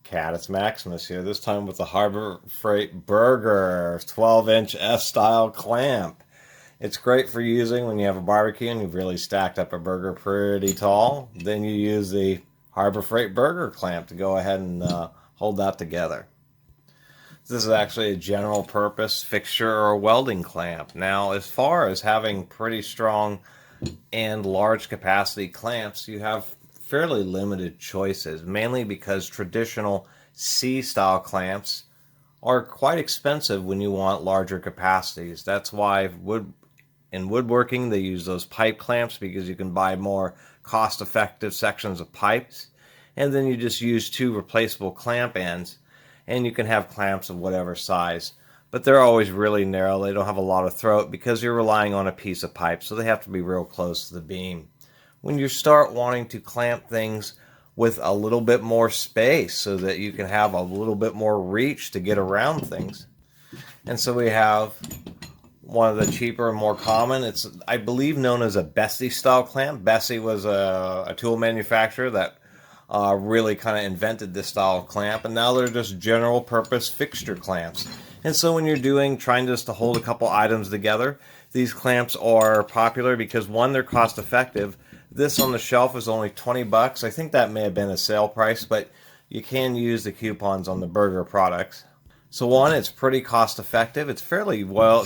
Cat, it's Maximus here, this time with the Harbor Freight Berger 12-inch F-style clamp. It's great for using when you have a barbecue and you've really stacked up a burger pretty tall. Then you use the Harbor Freight Berger clamp to go ahead and hold that together. This is actually a general purpose fixture or welding clamp. Now, as far as having pretty strong and large capacity clamps, you have fairly limited choices, mainly because traditional C-style clamps are quite expensive when you want larger capacities. That's why in woodworking they use those pipe clamps, because you can buy more cost-effective sections of pipes, and then you just use two replaceable clamp ends, and you can have clamps of whatever size. But they're always really narrow. They don't have a lot of throat because you're relying on a piece of pipe, so they have to be real close to the beam. When you start wanting to clamp things with a little bit more space so that you can have a little bit more reach to get around things. And so we have one of the cheaper and more common. It's, I believe, known as a Bessie style clamp. Bessie was a tool manufacturer that really kind of invented this style of clamp, and now they're just general purpose fixture clamps. And so when you're trying just to hold a couple items together, these clamps are popular because, one, they're cost effective. This on the shelf is only 20 bucks. I think that may have been a sale price, but you can use the coupons on the Berger products. So one, it's pretty cost effective. It's fairly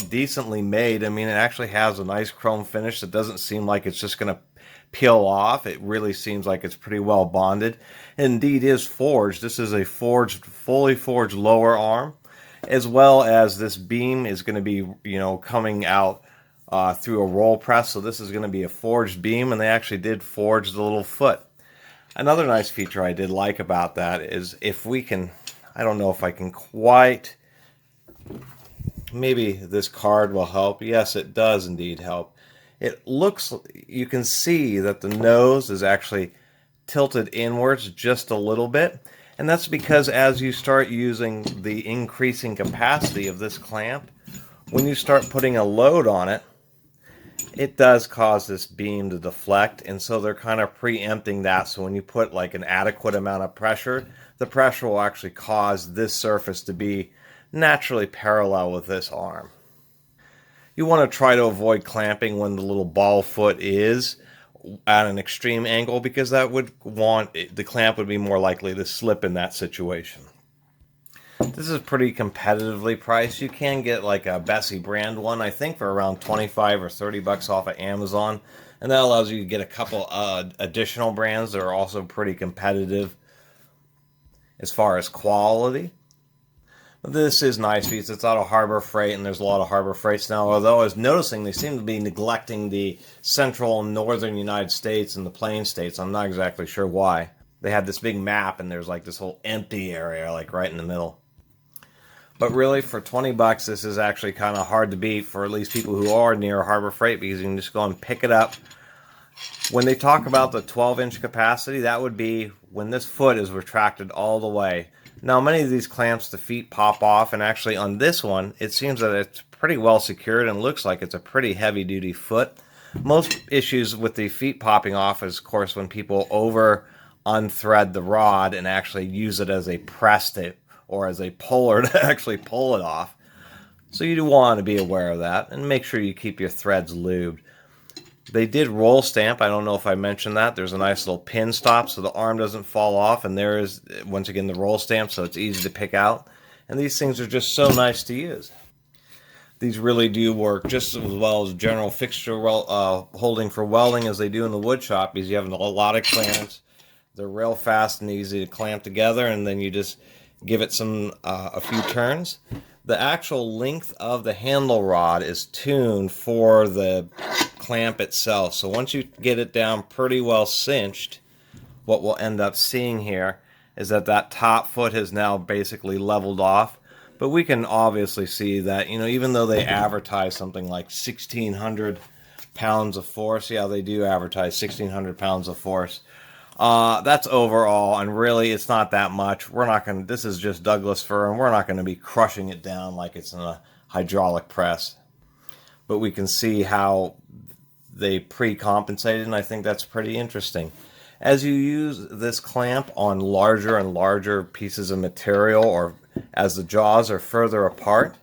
decently made. I mean, it actually has a nice chrome finish that doesn't seem like it's just going to peel off. It really seems like it's pretty well bonded. It indeed is forged. This is a fully forged lower arm, as well as this beam is going to be, coming out through a roll press. So this is going to be a forged beam, and they actually did forge the little foot. Another nice feature I did like about that is if we can, I don't know if I can quite, maybe this card will help. Yes, it does indeed help. It looks, you can see that the nose is actually tilted inwards just a little bit. And that's because as you start using the increasing capacity of this clamp, when you start putting a load on it, it does cause this beam to deflect. And so they're kind of preempting that. So when you put like an adequate amount of pressure, the pressure will actually cause this surface to be naturally parallel with this arm. You want to try to avoid clamping when the little ball foot is at an extreme angle, because the clamp would be more likely to slip in that situation. This is pretty competitively priced. You can get like a Bessie brand one, I think, for around 25 or 30 bucks off of Amazon, and that allows you to get a couple additional brands that are also pretty competitive as far as quality. This is nice because it's out of Harbor Freight, and there's a lot of Harbor Freights now, although I was noticing they seem to be neglecting the central and northern United States and the plain states. I'm not exactly sure why. They have this big map, and there's like this whole empty area like right in the middle. But really, for 20 bucks, this is actually kind of hard to beat for at least people who are near Harbor Freight, because you can just go and pick it up. When they talk about the 12-inch capacity, that would be when this foot is retracted all the way. Now, many of these clamps, the feet pop off, and actually on this one, it seems that it's pretty well secured and looks like it's a pretty heavy-duty foot. Most issues with the feet popping off is, of course, when people unthread the rod and actually use it as a press to, or as a puller to actually pull it off. So you do want to be aware of that, and make sure you keep your threads lubed. They did roll stamp. I don't know if I mentioned that. There's a nice little pin stop so the arm doesn't fall off, and there is, once again, the roll stamp, so it's easy to pick out. And these things are just so nice to use. These really do work just as well as general fixture holding for welding as they do in the wood shop, because you have a lot of clamps. They're real fast and easy to clamp together, and then you just give it a few turns. The actual length of the handle rod is tuned for the clamp itself. So once you get it down pretty well cinched, what we'll end up seeing here is that top foot has now basically leveled off. But we can obviously see that, even though they advertise something like 1,600 pounds of force, yeah, they do advertise 1,600 pounds of force. That's overall, and really it's not that much. This is just Douglas fir, and we're not going to be crushing it down like it's in a hydraulic press. But we can see how they pre-compensated, and I think that's pretty interesting. As you use this clamp on larger and larger pieces of material, or as the jaws are further apart,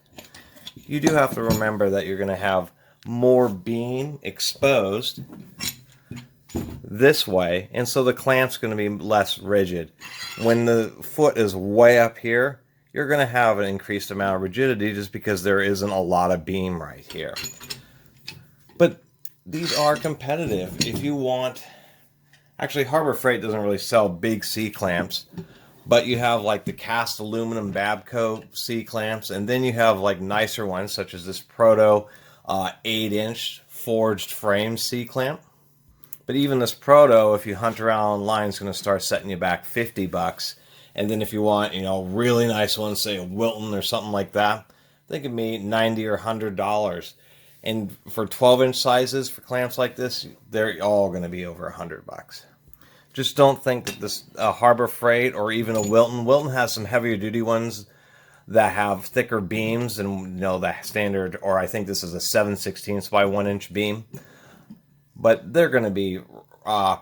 you do have to remember that you're going to have more beam exposed this way, and so the clamp's going to be less rigid. When the foot is way up here, you're going to have an increased amount of rigidity just because there isn't a lot of beam right here. But these are competitive. If you want, actually Harbor Freight doesn't really sell big C-clamps, but you have like the cast aluminum Babco C-clamps, and then you have like nicer ones such as this Proto 8-inch forged frame C-clamp. But even this Proto, if you hunt around online, is going to start setting you back $50. And then if you want, really nice ones, say a Wilton or something like that, they can be $90 or $100. And for 12-inch sizes for clamps like this, they're all going to be over $100. Just don't think that this Harbor Freight or even a Wilton. Wilton has some heavier duty ones that have thicker beams than the standard, or I think this is a 7/16 by 1-inch beam. But they're going to be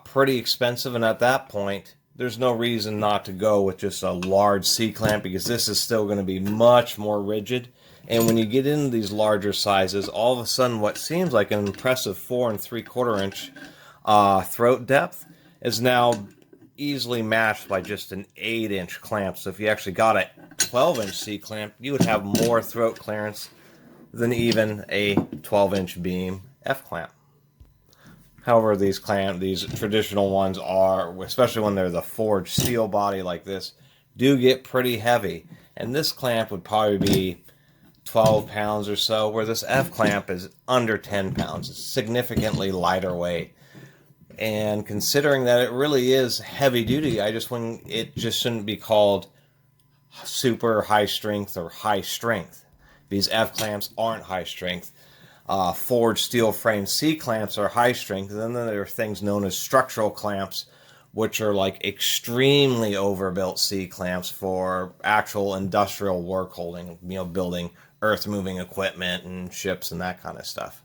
pretty expensive, and at that point, there's no reason not to go with just a large C-clamp, because this is still going to be much more rigid. And when you get into these larger sizes, all of a sudden what seems like an impressive 4 3/4 inch throat depth is now easily matched by just an 8-inch clamp. So if you actually got a 12-inch C-clamp, you would have more throat clearance than even a 12-inch beam F-clamp. However, these traditional ones are, especially when they're the forged steel body like this, do get pretty heavy. And this clamp would probably be 12 pounds or so, where this F-clamp is under 10 pounds. It's significantly lighter weight. And considering that it really is heavy duty, it just shouldn't be called super high strength or high strength. These F-clamps aren't high strength. Forged steel frame C-clamps are high strength, and then there are things known as structural clamps, which are like extremely overbuilt C-clamps for actual industrial work holding, building earth-moving equipment and ships and that kind of stuff.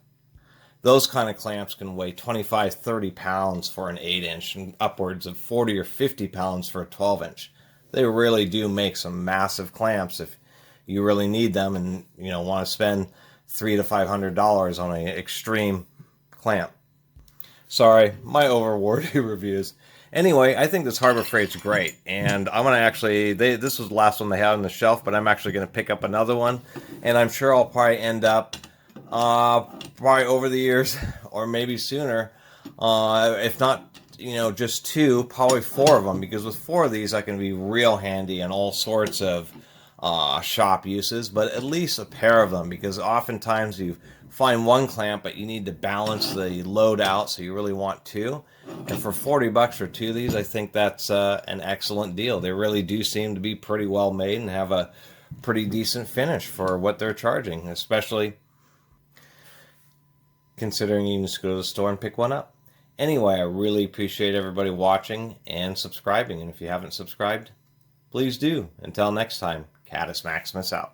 Those kind of clamps can weigh 25, 30 pounds for an 8-inch and upwards of 40 or 50 pounds for a 12-inch. They really do make some massive clamps if you really need them and want to spend $300 to $500 on an extreme clamp. Sorry, my overwordy reviews. Anyway, I think this Harbor Freight's great, and I'm going to actually, this was the last one they had on the shelf, but I'm actually going to pick up another one, and I'm sure I'll probably end up, probably over the years, or maybe sooner, if not, just 2, probably 4 of them, because with 4 of these I can be real handy in all sorts of shop uses, but at least a pair of them, because oftentimes you find one clamp but you need to balance the load out, so you really want 2. And for $40 for 2 of these, I think that's an excellent deal. They really do seem to be pretty well made and have a pretty decent finish for what they're charging, especially considering you can just go to the store and pick one up. Anyway, I really appreciate everybody watching and subscribing, and if you haven't subscribed, please do. Until next time, Catus Maximus out.